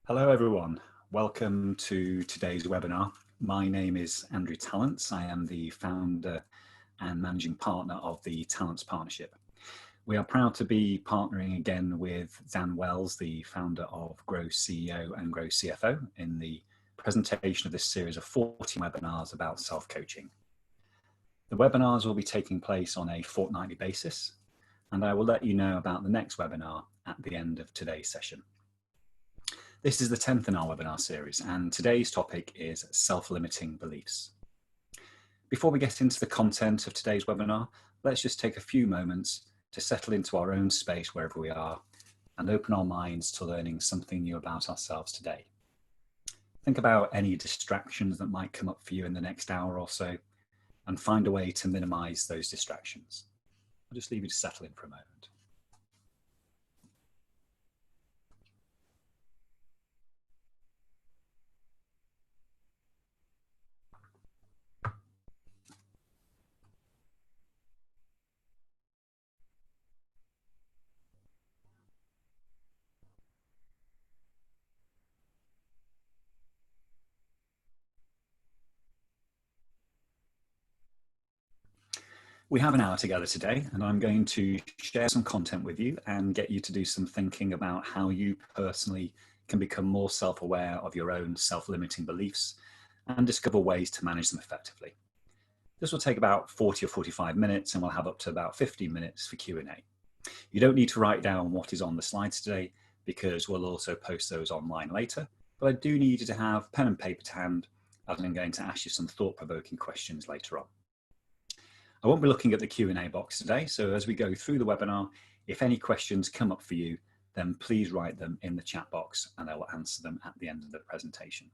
Hello everyone, welcome to today's webinar. My name is Andrew Tallents. I am the founder and managing partner of the Talents Partnership. We are proud to be partnering again with Dan Wells, the founder of Grow CEO and Grow CFO, in the presentation of this series of 40 webinars about self-coaching. The webinars will be taking place on a fortnightly basis, and I will let you know about the next webinar at the end of today's session. This is the 10th in our webinar series, and today's topic is self-limiting beliefs. Before we get into the content of today's webinar, let's just take a few moments to settle into our own space wherever we are and open our minds to learning something new about ourselves today. Think about any distractions that might come up for you in the next hour or so and find a way to minimize those distractions. I'll just leave you to settle in for a moment. We have an hour together today, and I'm going to share some content with you and get you to do some thinking about how you personally can become more self-aware of your own self-limiting beliefs and discover ways to manage them effectively. This will take about 40 or 45 minutes, and we'll have up to about 15 minutes for Q&A. You don't need to write down what is on the slides today because we'll also post those online later, but I do need you to have pen and paper to hand, as I'm going to ask you some thought-provoking questions later on. I won't be looking at the Q&A box today, so as we go through the webinar, if any questions come up for you, then please write them in the chat box and I will answer them at the end of the presentation.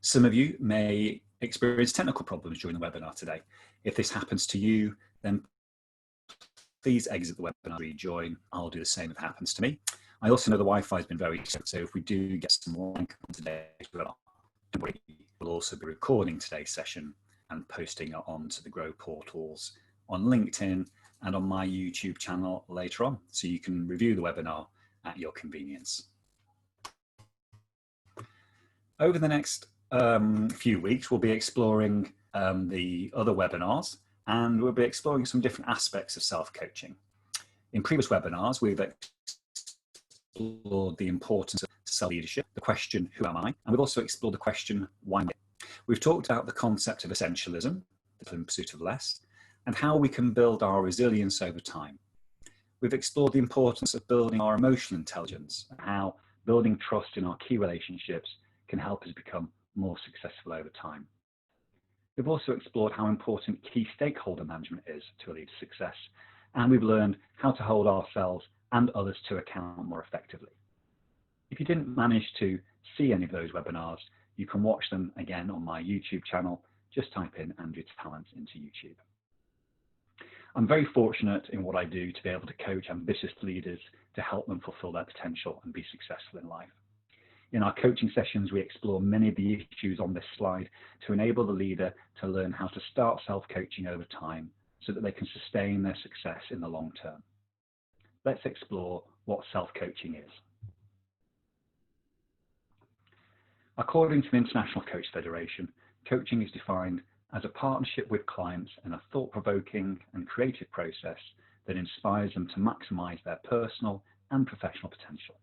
Some of you may experience technical problems during the webinar today. If this happens to you, then please exit the webinar, rejoin. I'll do the same if it happens to me. I also know the Wi-Fi has been very slow, so if we do get some lag on today's webinar, we'll also be recording today's session and posting it onto the Grow portals on LinkedIn and on my YouTube channel later on, so you can review the webinar at your convenience. Over the next few weeks, we'll be exploring the other webinars, and we'll be exploring some different aspects of self-coaching. In previous webinars, we've explored the importance of self-leadership, the question, who am I? And we've also explored the question, why me? We've talked about the concept of essentialism, the pursuit of less, and how we can build our resilience over time. We've explored the importance of building our emotional intelligence and how building trust in our key relationships can help us become more successful over time. We've also explored how important key stakeholder management is to a leader's success, and we've learned how to hold ourselves and others to account more effectively. If you didn't manage to see any of those webinars, you can watch them again on my YouTube channel. Just type in Andrew Tallents into YouTube. I'm very fortunate in what I do to be able to coach ambitious leaders to help them fulfill their potential and be successful in life. In our coaching sessions, we explore many of the issues on this slide to enable the leader to learn how to start self-coaching over time so that they can sustain their success in the long term. Let's explore what self-coaching is. According to the International Coach Federation, coaching is defined as a partnership with clients in a thought-provoking and creative process that inspires them to maximize their personal and professional potential.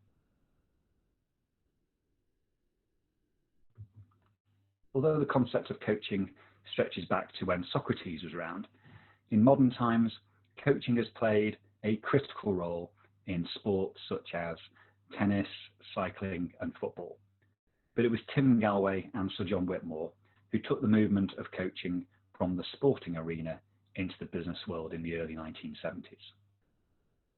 Although the concept of coaching stretches back to when Socrates was around, in modern times, coaching has played a critical role in sports such as tennis, cycling, and football. But it was Tim Gallwey and Sir John Whitmore who took the movement of coaching from the sporting arena into the business world in the early 1970s.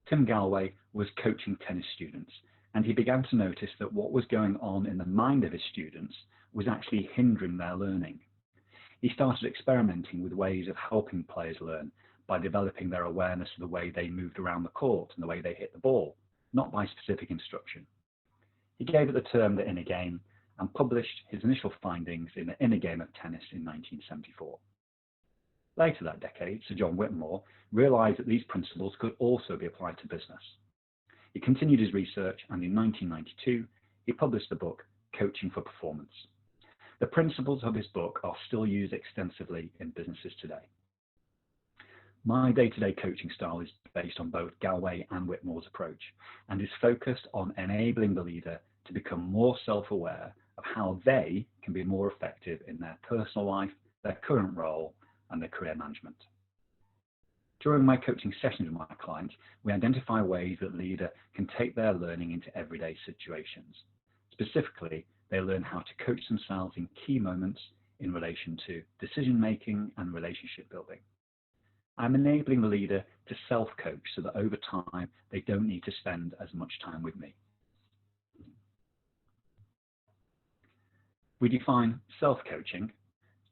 Tim Gallwey was coaching tennis students, and he began to notice that what was going on in the mind of his students was actually hindering their learning. He started experimenting with ways of helping players learn by developing their awareness of the way they moved around the court and the way they hit the ball, not by specific instruction. He gave it the term the inner game and published his initial findings in the Inner Game of Tennis in 1974. Later that decade, Sir John Whitmore realized that these principles could also be applied to business. He continued his research, and in 1992, he published the book, Coaching for Performance. The principles of his book are still used extensively in businesses today. My day-to-day coaching style is based on both Galway and Whitmore's approach, and is focused on enabling the leader to become more self-aware of how they can be more effective in their personal life, their current role, and their career management. During my coaching sessions with my clients, we identify ways that the leader can take their learning into everyday situations. Specifically, they learn how to coach themselves in key moments in relation to decision-making and relationship building. I'm enabling the leader to self-coach so that over time, they don't need to spend as much time with me. We define self-coaching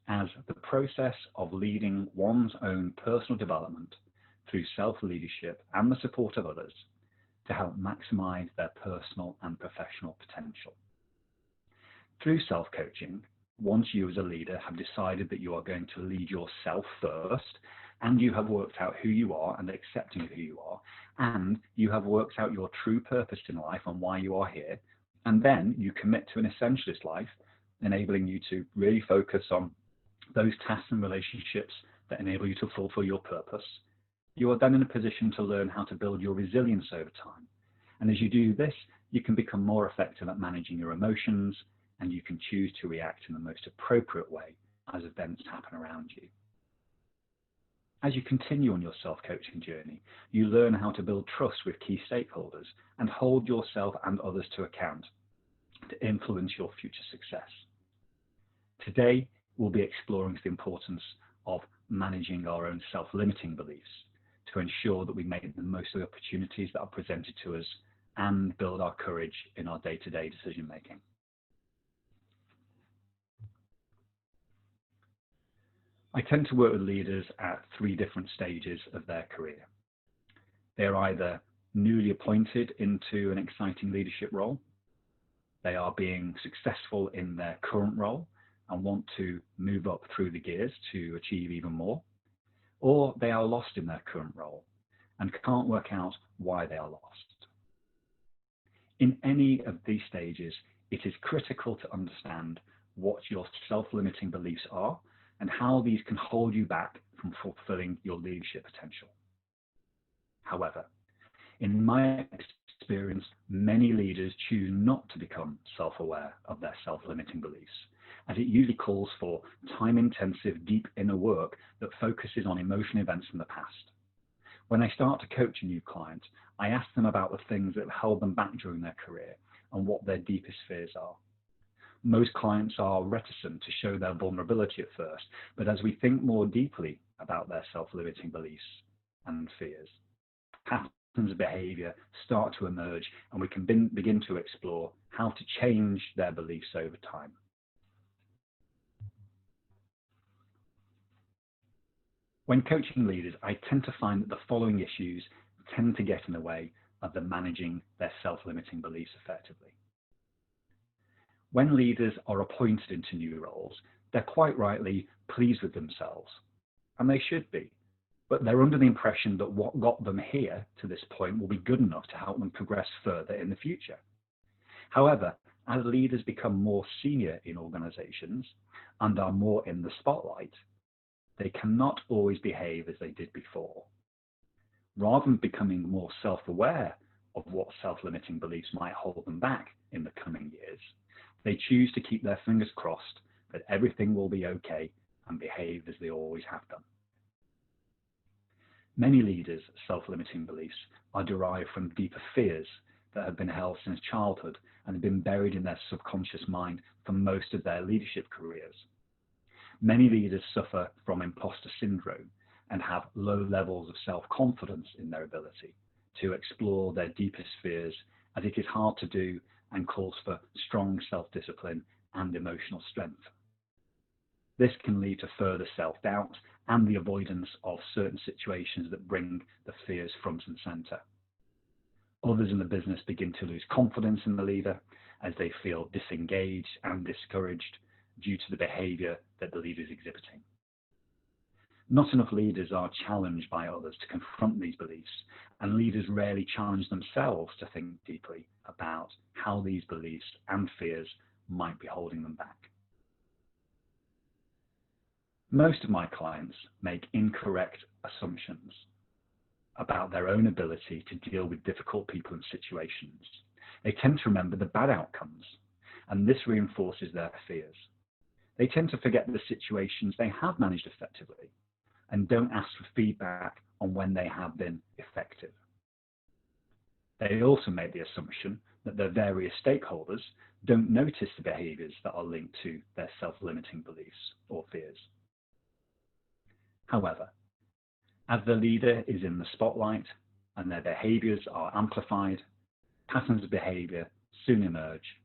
as the process of leading one's own personal development through self-leadership and the support of others to help maximize their personal and professional potential. Through self-coaching, once you as a leader have decided that you are going to lead yourself first, and you have worked out who you are and accepting who you are, and you have worked out your true purpose in life and why you are here, and then you commit to an essentialist life, enabling you to really focus on those tasks and relationships that enable you to fulfill your purpose, you are then in a position to learn how to build your resilience over time. And as you do this, you can become more effective at managing your emotions, and you can choose to react in the most appropriate way as events happen around you. As you continue on your self-coaching journey, you learn how to build trust with key stakeholders and hold yourself and others to account to influence your future success. Today, we'll be exploring the importance of managing our own self-limiting beliefs to ensure that we make the most of the opportunities that are presented to us and build our courage in our day-to-day decision-making. I tend to work with leaders at 3 different stages of their career. They're either newly appointed into an exciting leadership role, they are being successful in their current role and want to move up through the gears to achieve even more, or they are lost in their current role and can't work out why they are lost. In any of these stages, it is critical to understand what your self-limiting beliefs are and how these can hold you back from fulfilling your leadership potential. However, in my experience, many leaders choose not to become self-aware of their self-limiting beliefs, as it usually calls for time-intensive, deep inner work that focuses on emotional events from the past. When I start to coach a new client, I ask them about the things that have held them back during their career and what their deepest fears are. Most clients are reticent to show their vulnerability at first, but as we think more deeply about their self-limiting beliefs and fears, patterns of behavior start to emerge, and we can begin to explore how to change their beliefs over time. When coaching leaders, I tend to find that the following issues tend to get in the way of them managing their self-limiting beliefs effectively. When leaders are appointed into new roles, they're quite rightly pleased with themselves, and they should be, but they're under the impression that what got them here to this point will be good enough to help them progress further in the future. However, as leaders become more senior in organizations and are more in the spotlight, they cannot always behave as they did before. Rather than becoming more self-aware of what self-limiting beliefs might hold them back in the coming years, they choose to keep their fingers crossed that everything will be okay and behave as they always have done. Many leaders' self-limiting beliefs are derived from deeper fears that have been held since childhood and have been buried in their subconscious mind for most of their leadership careers. Many leaders suffer from imposter syndrome and have low levels of self-confidence in their ability to explore their deepest fears, as it is hard to do and calls for strong self-discipline and emotional strength. This can lead to further self-doubt and the avoidance of certain situations that bring the fears front and center. Others in the business begin to lose confidence in the leader as they feel disengaged and discouraged due to the behavior that the leader is exhibiting. Not enough leaders are challenged by others to confront these beliefs, and leaders rarely challenge themselves to think deeply about how these beliefs and fears might be holding them back. Most of my clients make incorrect assumptions about their own ability to deal with difficult people and situations. They tend to remember the bad outcomes, and this reinforces their fears. They tend to forget the situations they have managed effectively and don't ask for feedback on when they have been effective. They also make the assumption that their various stakeholders don't notice the behaviors that are linked to their self-limiting beliefs or fears. However, as the leader is in the spotlight and their behaviors are amplified, patterns of behavior soon emerge,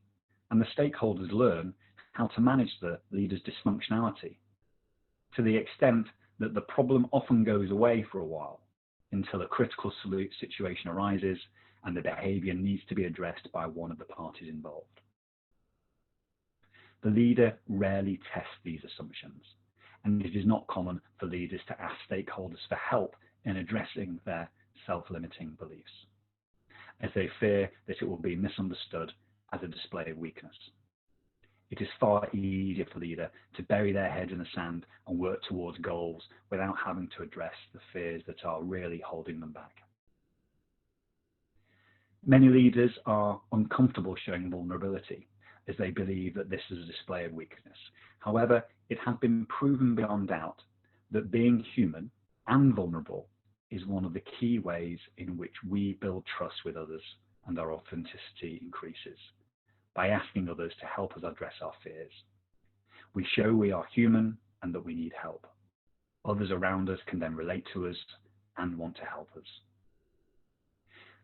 and the stakeholders learn how to manage the leader's dysfunctionality, to the extent that the problem often goes away for a while until a critical situation arises and the behavior needs to be addressed by one of the parties involved. The leader rarely tests these assumptions, and it is not common for leaders to ask stakeholders for help in addressing their self-limiting beliefs, as they fear that it will be misunderstood as a display of weakness. It is far easier for a leader to bury their head in the sand and work towards goals without having to address the fears that are really holding them back. Many leaders are uncomfortable showing vulnerability, as they believe that this is a display of weakness. However, it has been proven beyond doubt that being human and vulnerable is one of the key ways in which we build trust with others and our authenticity increases, by asking others to help us address our fears. We show we are human and that we need help. Others around us can then relate to us and want to help us.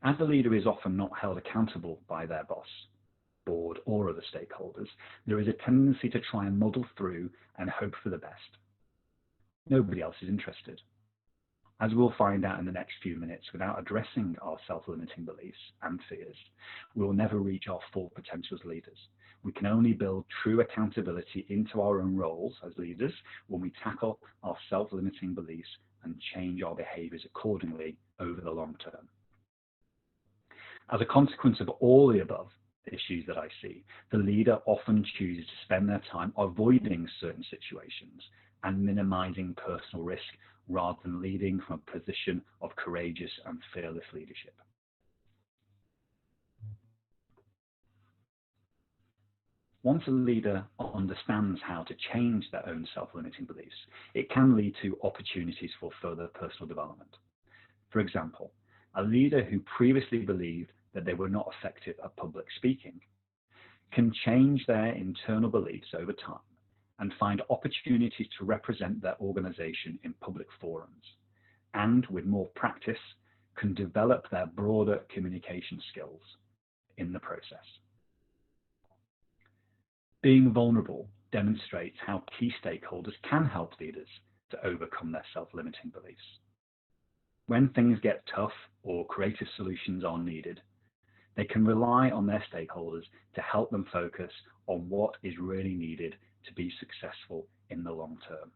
As the leader is often not held accountable by their boss, board, or other stakeholders, there is a tendency to try and muddle through and hope for the best. Nobody else is interested. As we'll find out in the next few minutes, without addressing our self-limiting beliefs and fears, we will never reach our full potential as leaders. We can only build true accountability into our own roles as leaders when we tackle our self-limiting beliefs and change our behaviors accordingly over the long term. As a consequence of all the above issues that I see, the leader often chooses to spend their time avoiding certain situations and minimizing personal risk rather than leading from a position of courageous and fearless leadership. Once a leader understands how to change their own self-limiting beliefs, it can lead to opportunities for further personal development. For example, a leader who previously believed that they were not effective at public speaking can change their internal beliefs over time and find opportunities to represent their organization in public forums, and with more practice, can develop their broader communication skills in the process. Being vulnerable demonstrates how key stakeholders can help leaders to overcome their self-limiting beliefs. When things get tough or creative solutions are needed, they can rely on their stakeholders to help them focus on what is really needed to be successful in the long term.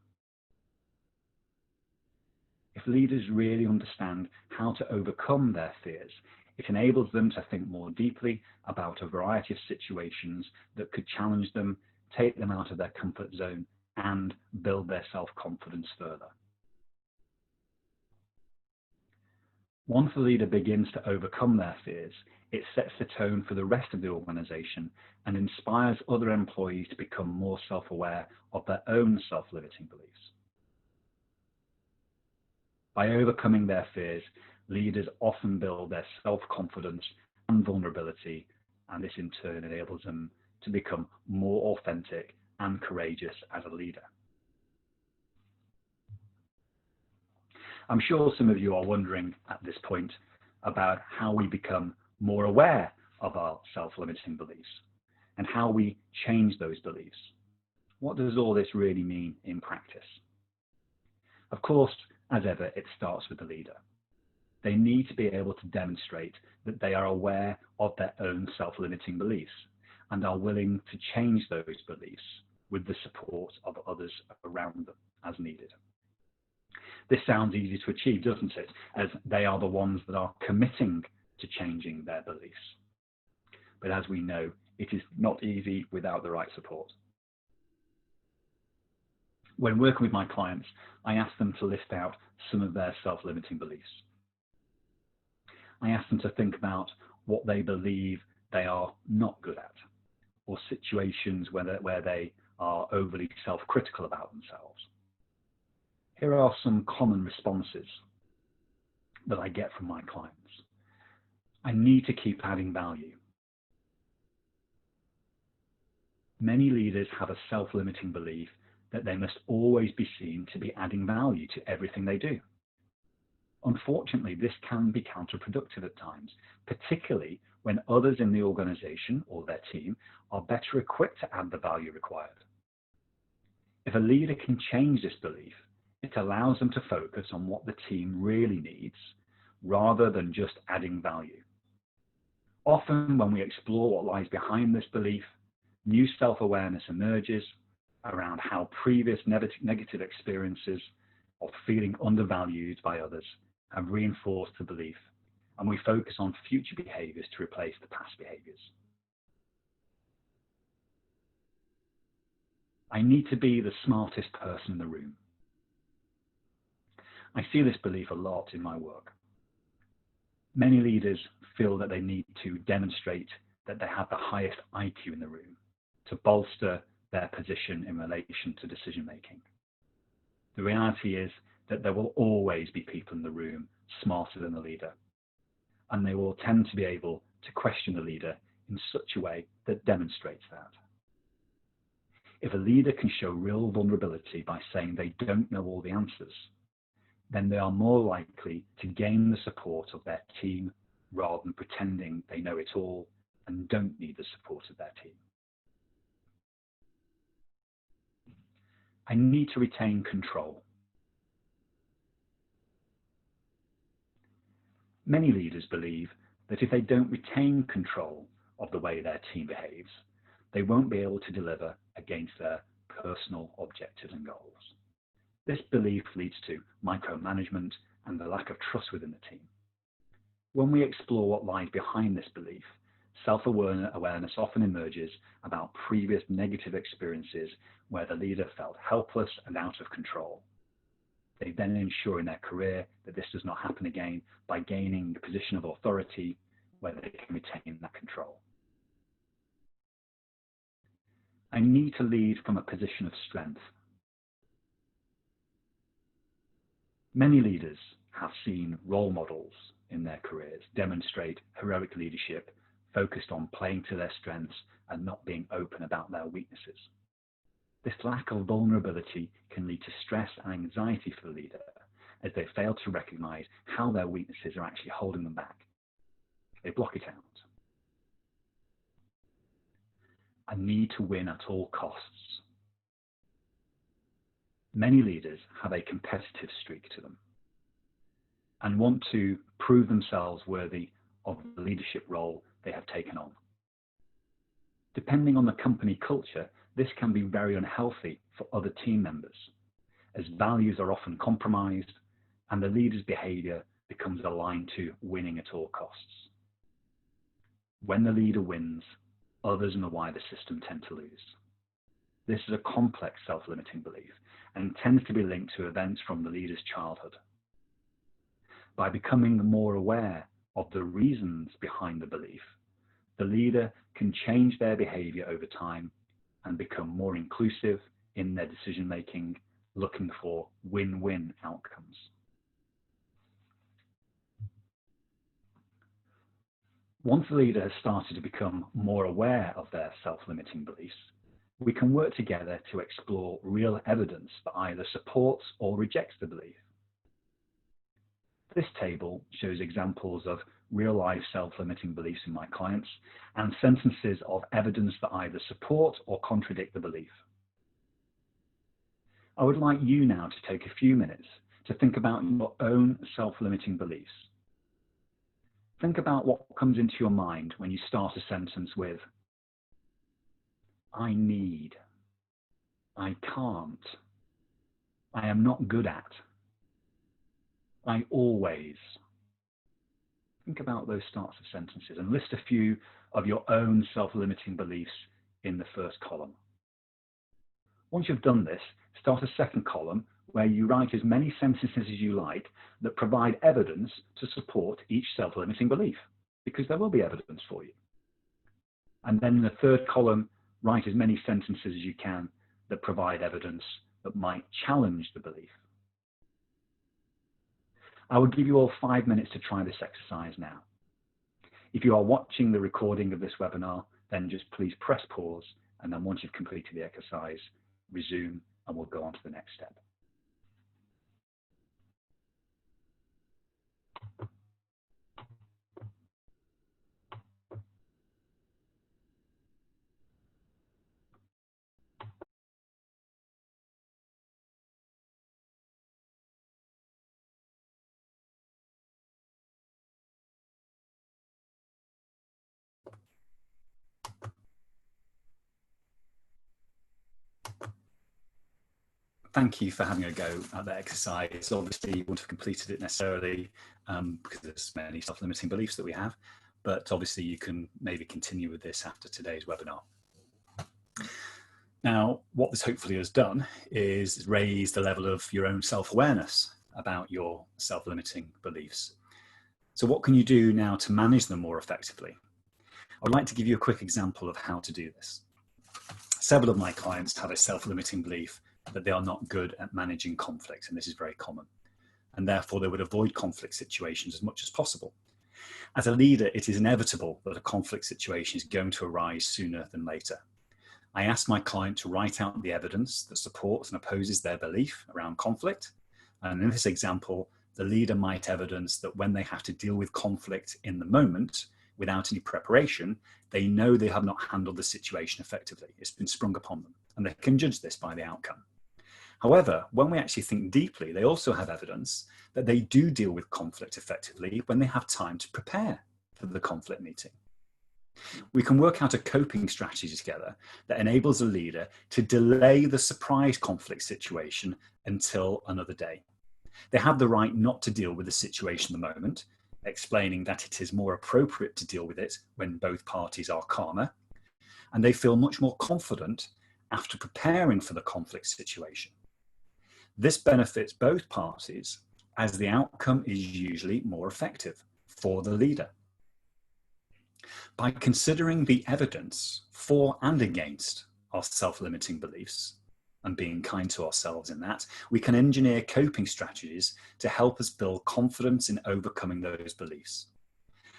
If leaders really understand how to overcome their fears, it enables them to think more deeply about a variety of situations that could challenge them, take them out of their comfort zone, and build their self-confidence further. Once the leader begins to overcome their fears, it sets the tone for the rest of the organization and inspires other employees to become more self-aware of their own self-limiting beliefs. By overcoming their fears, leaders often build their self-confidence and vulnerability, and this in turn enables them to become more authentic and courageous as a leader. I'm sure some of you are wondering at this point about how we become more aware of our self-limiting beliefs and how we change those beliefs. What does all this really mean in practice? Of course, as ever, it starts with the leader. They need to be able to demonstrate that they are aware of their own self-limiting beliefs and are willing to change those beliefs with the support of others around them as needed. This sounds easy to achieve, doesn't it? As they are the ones that are committing to changing their beliefs. But as we know, it is not easy without the right support. When working with my clients, I ask them to list out some of their self-limiting beliefs. I ask them to think about what they believe they are not good at, or situations where they are overly self-critical about themselves. Here are some common responses that I get from my clients. I need to keep adding value. Many leaders have a self-limiting belief that they must always be seen to be adding value to everything they do. Unfortunately, this can be counterproductive at times, particularly when others in the organization or their team are better equipped to add the value required. If a leader can change this belief, it allows them to focus on what the team really needs rather than just adding value. Often when we explore what lies behind this belief, new self-awareness emerges around how previous negative experiences of feeling undervalued by others have reinforced the belief, and we focus on future behaviors to replace the past behaviors. I need to be the smartest person in the room. I see this belief a lot in my work. Many leaders feel that they need to demonstrate that they have the highest IQ in the room to bolster their position in relation to decision making. The reality is that there will always be people in the room smarter than the leader, and they will tend to be able to question the leader in such a way that demonstrates that. If a leader can show real vulnerability by saying they don't know all the answers, then they are more likely to gain the support of their team rather than pretending they know it all and don't need the support of their team. I need to retain control. Many leaders believe that if they don't retain control of the way their team behaves, they won't be able to deliver against their personal objectives and goals. This belief leads to micromanagement and the lack of trust within the team. When we explore what lies behind this belief, self-awareness often emerges about previous negative experiences where the leader felt helpless and out of control. They then ensure in their career that this does not happen again by gaining a position of authority where they can retain that control. I need to lead from a position of strength. Many leaders have seen role models in their careers demonstrate heroic leadership focused on playing to their strengths and not being open about their weaknesses. This lack of vulnerability can lead to stress and anxiety for the leader as they fail to recognize how their weaknesses are actually holding them back. They block it out. I need to win at all costs. Many leaders have a competitive streak to them and want to prove themselves worthy of the leadership role they have taken on. Depending on the company culture, this can be very unhealthy for other team members, as values are often compromised and the leader's behavior becomes aligned to winning at all costs. When the leader wins, others in the wider system tend to lose. This is a complex self-limiting belief and tends to be linked to events from the leader's childhood. By becoming more aware of the reasons behind the belief, the leader can change their behavior over time and become more inclusive in their decision-making, looking for win-win outcomes. Once the leader has started to become more aware of their self-limiting beliefs, we can work together to explore real evidence that either supports or rejects the belief. This table shows examples of real-life self-limiting beliefs in my clients and sentences of evidence that either support or contradict the belief. I would like you now to take a few minutes to think about your own self-limiting beliefs. Think about what comes into your mind when you start a sentence with, I need, I can't, I am not good at. I always. Think about those starts of sentences and list a few of your own self-limiting beliefs in the first column. Once you've done this, start a second column where you write as many sentences as you like that provide evidence to support each self-limiting belief, because there will be evidence for you. And then in the third column, write as many sentences as you can that provide evidence that might challenge the belief. I will give you all 5 minutes to try this exercise now. If you are watching the recording of this webinar, then just please press pause, and then once you've completed the exercise, resume and we'll go on to the next step. Thank you for having a go at that exercise. Obviously, you wouldn't have completed it necessarily because there's many self-limiting beliefs that we have, but obviously you can maybe continue with this after today's webinar. Now, what this hopefully has done is raise the level of your own self-awareness about your self-limiting beliefs. So what can you do now to manage them more effectively? I'd like to give you a quick example of how to do this. Several of my clients have a self-limiting belief that they are not good at managing conflict, and this is very common, and therefore they would avoid conflict situations as much as possible. As a leader, it is inevitable that a conflict situation is going to arise sooner than later. I ask my client to write out the evidence that supports and opposes their belief around conflict, and in this example, the leader might evidence that when they have to deal with conflict in the moment, without any preparation, they know they have not handled the situation effectively. It's been sprung upon them, and they can judge this by the outcome. However, when we actually think deeply, they also have evidence that they do deal with conflict effectively when they have time to prepare for the conflict meeting. We can work out a coping strategy together that enables a leader to delay the surprise conflict situation until another day. They have the right not to deal with the situation at the moment, explaining that it is more appropriate to deal with it when both parties are calmer, and they feel much more confident after preparing for the conflict situation. This benefits both parties as the outcome is usually more effective for the leader. By considering the evidence for and against our self-limiting beliefs and being kind to ourselves in that, we can engineer coping strategies to help us build confidence in overcoming those beliefs.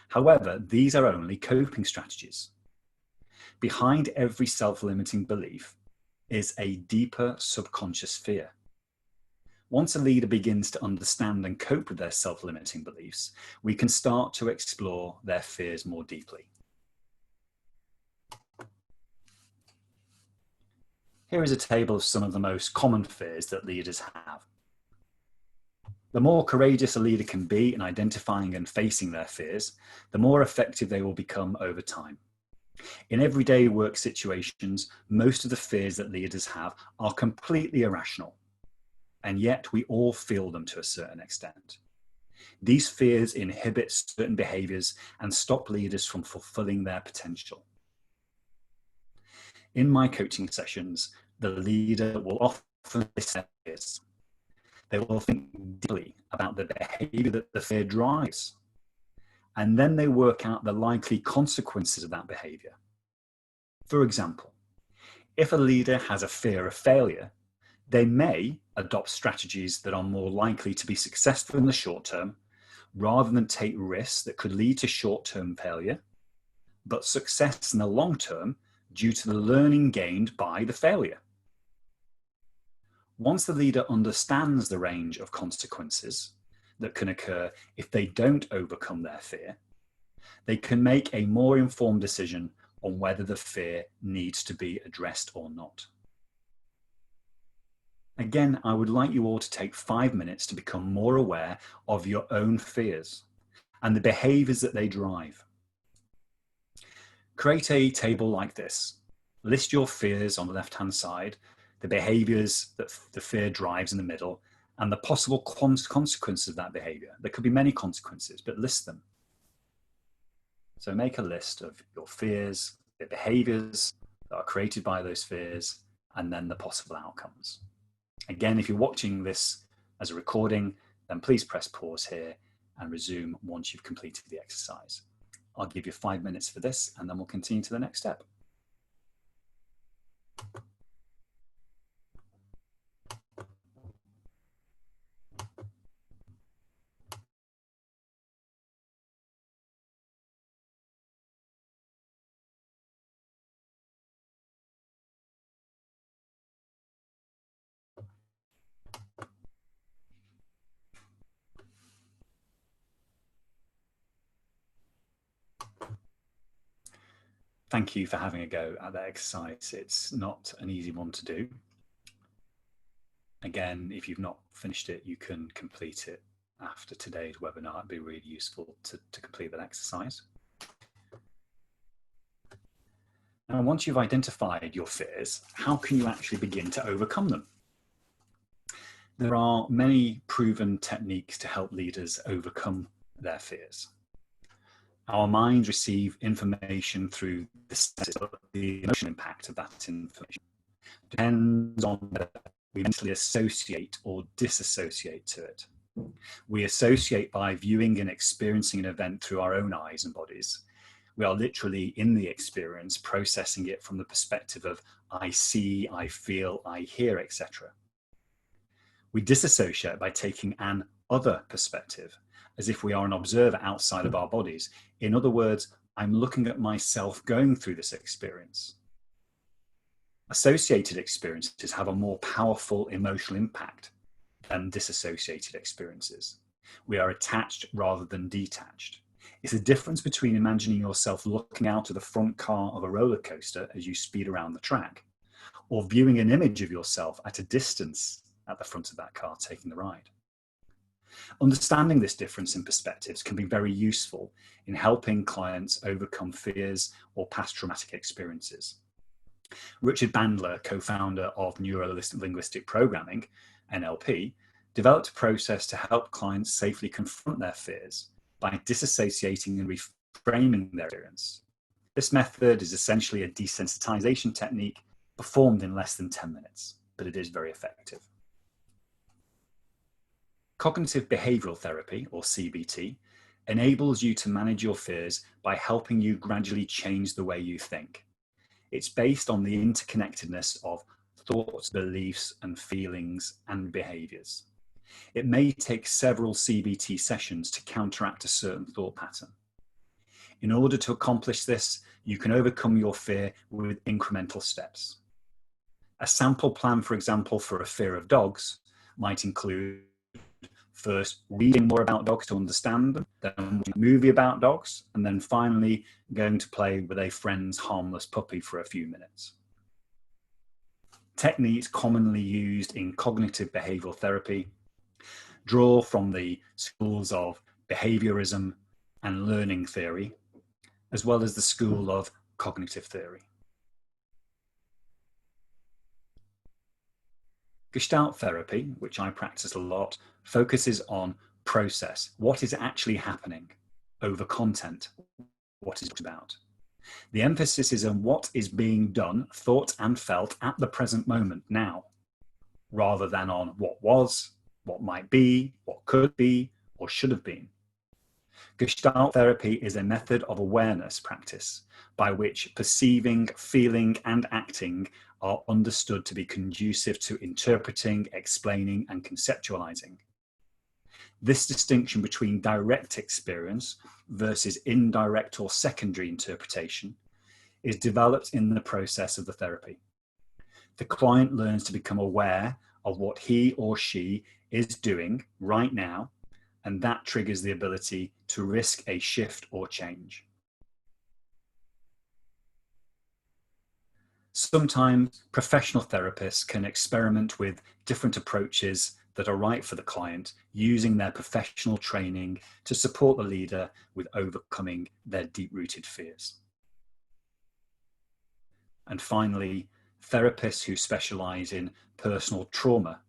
However, these are only coping strategies. Behind every self-limiting belief is a deeper subconscious fear. Once a leader begins to understand and cope with their self-limiting beliefs, we can start to explore their fears more deeply. Here is a table of some of the most common fears that leaders have. The more courageous a leader can be in identifying and facing their fears, the more effective they will become over time. In everyday work situations, most of the fears that leaders have are completely irrational, and yet we all feel them to a certain extent. These fears inhibit certain behaviors and stop leaders from fulfilling their potential. In my coaching sessions, the leader will often list their fears. They will think deeply about the behavior that the fear drives, and then they work out the likely consequences of that behavior. For example, if a leader has a fear of failure, they may adopt strategies that are more likely to be successful in the short term, rather than take risks that could lead to short-term failure, but success in the long term due to the learning gained by the failure. Once the leader understands the range of consequences that can occur if they don't overcome their fear, they can make a more informed decision on whether the fear needs to be addressed or not. Again, I would like you all to take 5 minutes to become more aware of your own fears and the behaviors that they drive. Create a table like this. List your fears on the left-hand side, the behaviors that the fear drives in the middle, and the possible consequences of that behavior. There could be many consequences, but list them. So make a list of your fears, the behaviors that are created by those fears, and then the possible outcomes. Again, if you're watching this as a recording, then please press pause here and resume once you've completed the exercise. I'll give you 5 minutes for this, and then we'll continue to the next step. Thank you for having a go at that exercise. It's not an easy one to do. Again, if you've not finished it, you can complete it after today's webinar. It'd be really useful to complete that exercise. Now, once you've identified your fears, how can you actually begin to overcome them? There are many proven techniques to help leaders overcome their fears. Our minds receive information through the senses, but the emotional impact of that information depends on whether we mentally associate or disassociate to it. We associate by viewing and experiencing an event through our own eyes and bodies. We are literally in the experience, processing it from the perspective of I see, I feel, I hear, etc. We disassociate by taking an other perspective, as if we are an observer outside of our bodies. In other words, I'm looking at myself going through this experience. Associated experiences have a more powerful emotional impact than disassociated experiences. We are attached rather than detached. It's the difference between imagining yourself looking out of the front car of a roller coaster as you speed around the track, or viewing an image of yourself at a distance at the front of that car taking the ride. Understanding this difference in perspectives can be very useful in helping clients overcome fears or past traumatic experiences. Richard Bandler, co-founder of Neuro-Linguistic Programming, NLP, developed a process to help clients safely confront their fears by disassociating and reframing their experience. This method is essentially a desensitization technique performed in less than 10 minutes, but it is very effective. Cognitive behavioral therapy, or CBT, enables you to manage your fears by helping you gradually change the way you think. It's based on the interconnectedness of thoughts, beliefs, and feelings and behaviors. It may take several CBT sessions to counteract a certain thought pattern. In order to accomplish this, you can overcome your fear with incremental steps. A sample plan, for example, for a fear of dogs might include first reading more about dogs to understand them, then watching a movie about dogs, and then finally going to play with a friend's harmless puppy for a few minutes. Techniques commonly used in cognitive behavioral therapy draw from the schools of behaviorism and learning theory, as well as the school of cognitive theory. Gestalt therapy, which I practice a lot, focuses on process, what is actually happening, over content, what is it about. The emphasis is on what is being done, thought and felt at the present moment now, rather than on what was, what might be, what could be, or should have been. Gestalt therapy is a method of awareness practice by which perceiving, feeling, and acting are understood to be conducive to interpreting, explaining, and conceptualizing. This distinction between direct experience versus indirect or secondary interpretation is developed in the process of the therapy. The client learns to become aware of what he or she is doing right now, and that triggers the ability to risk a shift or change. Sometimes professional therapists can experiment with different approaches that are right for the client, using their professional training to support the leader with overcoming their deep-rooted fears. And finally, therapists who specialize in personal trauma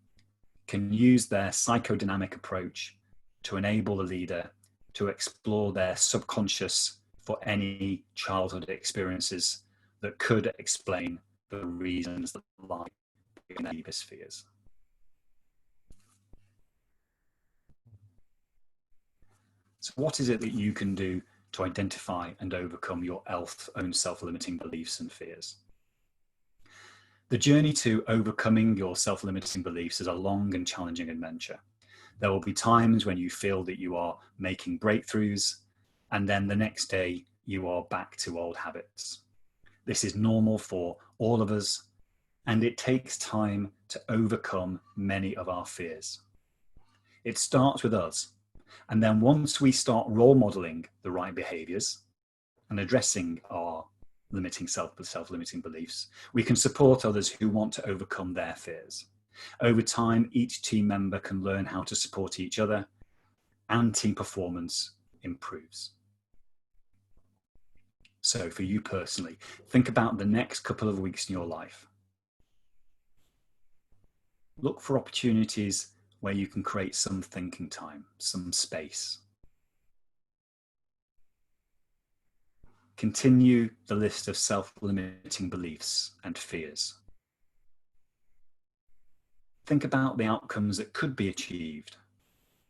can use their psychodynamic approach to enable the leader to explore their subconscious for any childhood experiences that could explain the reasons that lie in their deepest fears. So what is it that you can do to identify and overcome your own self-limiting beliefs and fears? The journey to overcoming your self-limiting beliefs is a long and challenging adventure. There will be times when you feel that you are making breakthroughs, and then the next day you are back to old habits. This is normal for all of us, and it takes time to overcome many of our fears. It starts with us, and then once we start role modeling the right behaviors and addressing our self-limiting beliefs, we can support others who want to overcome their fears. Over time, each team member can learn how to support each other, and team performance improves. So for you personally, think about the next couple of weeks in your life. Look for opportunities where you can create some thinking time, some space. Continue the list of self-limiting beliefs and fears. Think about the outcomes that could be achieved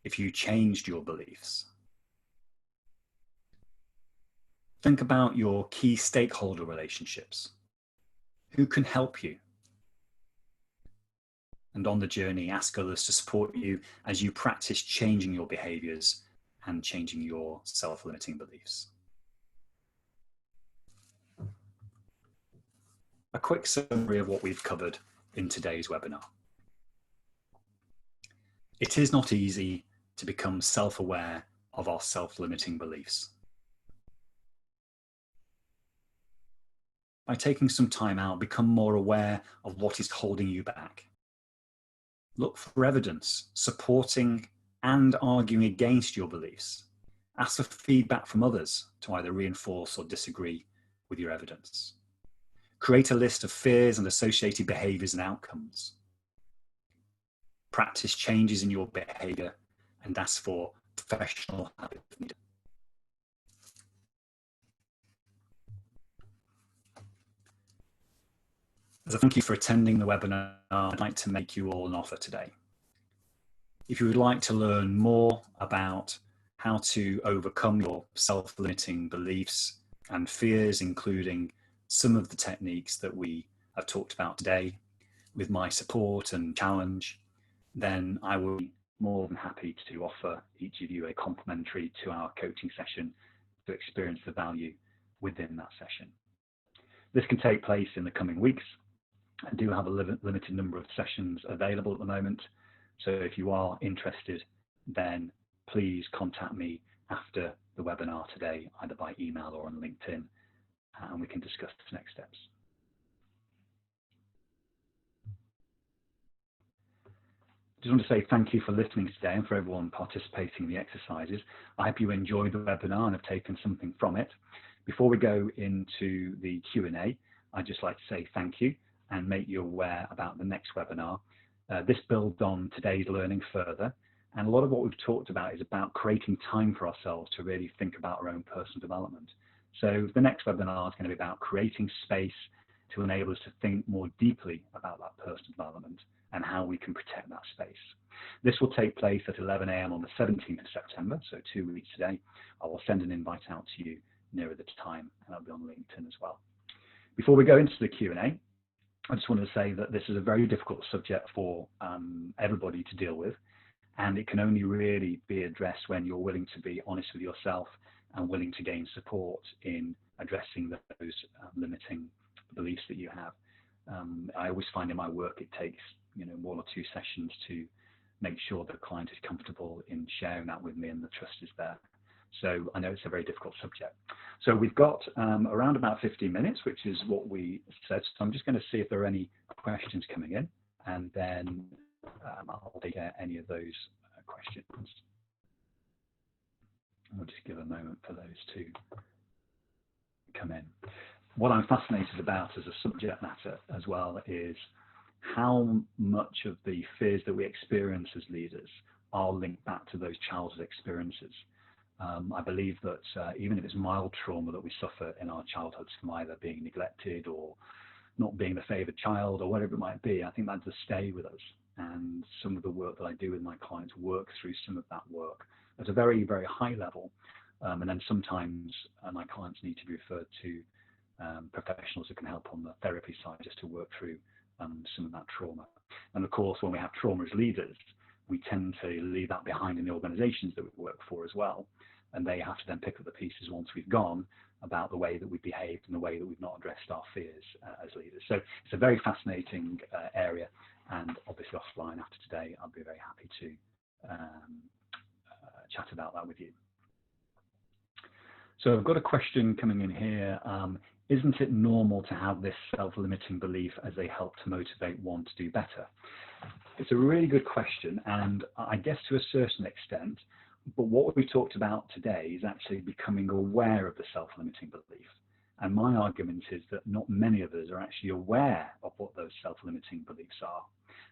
if you changed your beliefs. Think about your key stakeholder relationships. Who can help you? And on the journey, ask others to support you as you practice changing your behaviors and changing your self-limiting beliefs. A quick summary of what we've covered in today's webinar. It is not easy to become self-aware of our self-limiting beliefs. By taking some time out, become more aware of what is holding you back. Look for evidence supporting and arguing against your beliefs. Ask for feedback from others to either reinforce or disagree with your evidence. Create a list of fears and associated behaviors and outcomes. Practice changes in your behavior and ask for professional help if needed. As a thank you for attending the webinar, I'd like to make you all an offer today. If you would like to learn more about how to overcome your self-limiting beliefs and fears, including some of the techniques that we have talked about today, with my support and challenge, then I will be more than happy to offer each of you a complimentary 2-hour coaching session to experience the value within that session. This can take place in the coming weeks. I do have a limited number of sessions available at the moment. So if you are interested, then please contact me after the webinar today, either by email or on LinkedIn, and we can discuss the next steps. I just want to say thank you for listening today and for everyone participating in the exercises. I hope you enjoyed the webinar and have taken something from it. Before we go into the Q&A, I'd just like to say thank you and make you aware about the next webinar. This builds on today's learning further, and a lot of what we've talked about is about creating time for ourselves to really think about our own personal development. So the next webinar is going to be about creating space to enable us to think more deeply about that personal development and how we can protect that space. This will take place at 11 AM on the 17th of September, so 2 weeks today. I will send an invite out to you nearer the time, and I'll be on LinkedIn as well. Before we go into the Q&A, I just wanted to say that this is a very difficult subject for everybody to deal with, and it can only really be addressed when you're willing to be honest with yourself and willing to gain support in addressing those limiting beliefs that you have. I always find in my work it takes 1 or 2 sessions to make sure that the client is comfortable in sharing that with me and the trust is there. So I know it's a very difficult subject. So we've got around about 15 minutes, which is what we said. So I'm just going to see if there are any questions coming in, and then I'll take any of those questions. I'll just give a moment for those to come in. What I'm fascinated about as a subject matter as well is how much of the fears that we experience as leaders are linked back to those childhood experiences. I believe that even if it's mild trauma that we suffer in our childhoods from either being neglected or not being the favoured child or whatever it might be, I think that does stay with us. And some of the work that I do with my clients work through some of that work at a very, very high level. And then sometimes my clients need to be referred to professionals who can help on the therapy side just to work through some of that trauma. And of course, when we have trauma as leaders, we tend to leave that behind in the organizations that we work for as well. And they have to then pick up the pieces once we've gone about the way that we've behaved and the way that we've not addressed our fears as leaders. So it's a very fascinating area. And obviously offline after today, I'll be very happy to chat about that with you. So I've got a question coming in here. Isn't it normal to have this self-limiting belief as they help to motivate one to do better? It's a really good question, and I guess to a certain extent, but what we talked about today is actually becoming aware of the self-limiting belief. And my argument is that not many of us are actually aware of what those self-limiting beliefs are.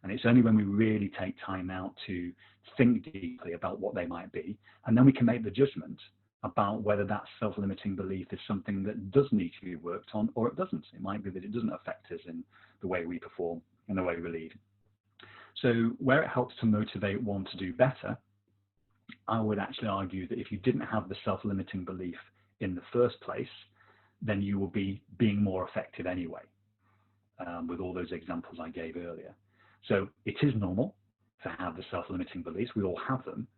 And it's only when we really take time out to think deeply about what they might be, and then we can make the judgment about whether that self-limiting belief is something that does need to be worked on or it doesn't. It might be that it doesn't affect us in the way we perform and the way we lead. So where it helps to motivate one to do better, I would actually argue that if you didn't have the self-limiting belief in the first place, then you will be being more effective anyway, with all those examples I gave earlier. So it is normal to have the self-limiting beliefs. We all have them.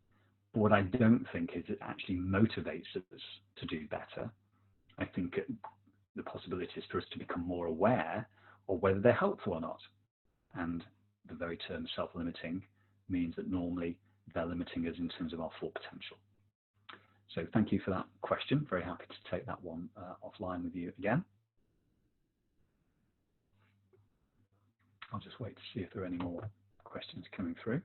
But what I don't think is it actually motivates us to do better. I think the possibility is for us to become more aware of whether they're helpful or not. And the very term self-limiting means that normally they're limiting us in terms of our full potential. So thank you for that question. Very happy to take that one offline with you again. I'll just wait to see if there are any more questions coming through.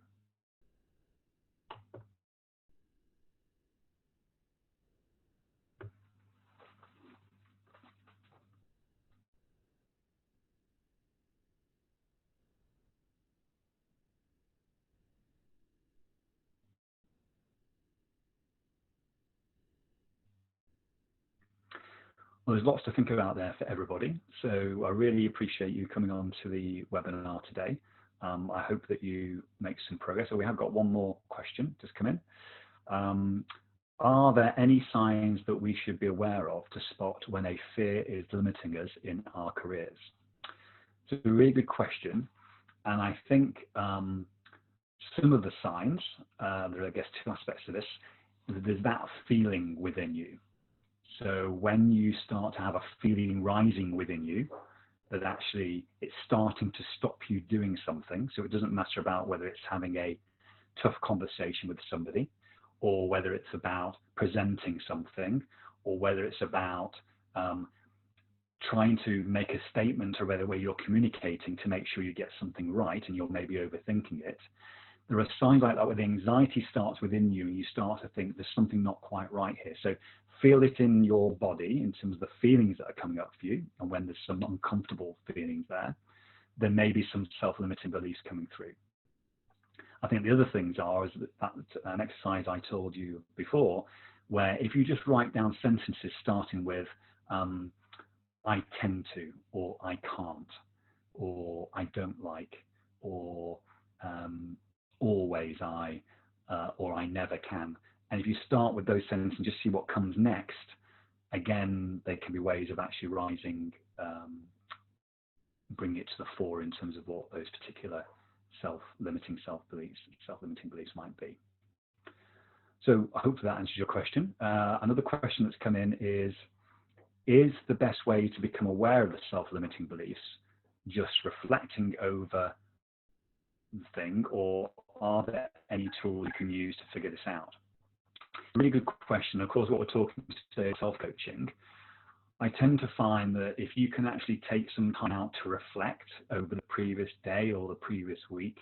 Well, there's lots to think about there for everybody. So I really appreciate you coming on to the webinar today. I hope that you make some progress. So we have got one more question just come in. Are there any signs that we should be aware of to spot when a fear is limiting us in our careers? So it's a really good question. And I think some of the signs, there are, I guess, two aspects to this. There's that feeling within you. So when you start to have a feeling rising within you that actually it's starting to stop you doing something, so it doesn't matter about whether it's having a tough conversation with somebody, or whether it's about presenting something, or whether it's about trying to make a statement or whether you're communicating to make sure you get something right and you're maybe overthinking it. There are signs like that where the anxiety starts within you and you start to think there's something not quite right here. So feel it in your body in terms of the feelings that are coming up for you, and when there's some uncomfortable feelings there may be some self-limiting beliefs coming through. I think the other things are is that an exercise I told you before, where if you just write down sentences starting with I tend to, or I can't, or I don't like, or always I, or I never can. And if you start with those sentences and just see what comes next, again, there can be ways of actually rising, bring it to the fore in terms of what those particular self-limiting beliefs might be. So I hope that answers your question. Another question that's come in is the best way to become aware of the self-limiting beliefs just reflecting over the thing, or are there any tools you can use to figure this out? Really good question. Of course, what we're talking today is self-coaching. I tend to find that if you can actually take some time out to reflect over the previous day or the previous week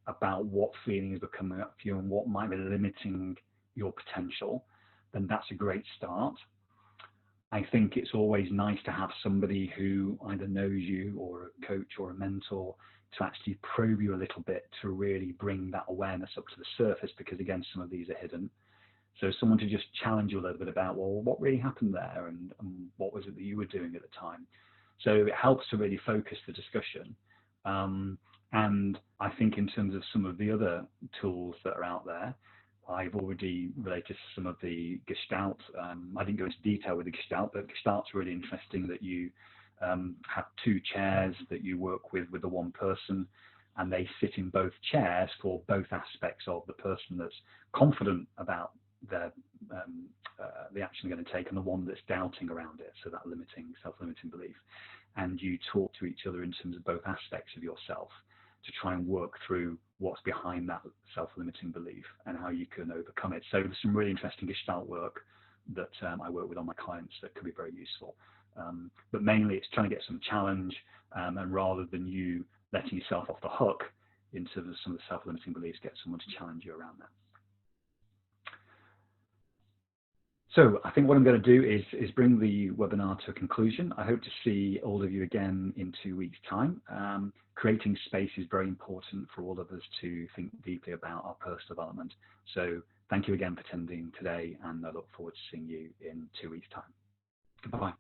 about what feelings are coming up for you and what might be limiting your potential, then that's a great start. I think it's always nice to have somebody who either knows you or a coach or a mentor to actually probe you a little bit to really bring that awareness up to the surface, because again, some of these are hidden. So someone to just challenge you a little bit about, well, what really happened there, and what was it that you were doing at the time? So it helps to really focus the discussion. And I think in terms of some of the other tools that are out there, I've already related to some of the Gestalt. I didn't go into detail with the Gestalt, but Gestalt's really interesting, that you have two chairs that you work with the one person, and they sit in both chairs for both aspects of the person that's confident about their the action they're going to take, and the one that's doubting around it, so that self-limiting belief. And you talk to each other in terms of both aspects of yourself to try and work through what's behind that self-limiting belief and how you can overcome it. So there's some really interesting Gestalt work that I work with on my clients that could be very useful. But mainly it's trying to get some challenge, and rather than you letting yourself off the hook into some of the self-limiting beliefs, get someone to challenge you around that. So I think what I'm going to do is bring the webinar to a conclusion. I hope to see all of you again in 2 weeks' time. Creating space is very important for all of us to think deeply about our personal development. So thank you again for attending today, and I look forward to seeing you in 2 weeks' time. Goodbye.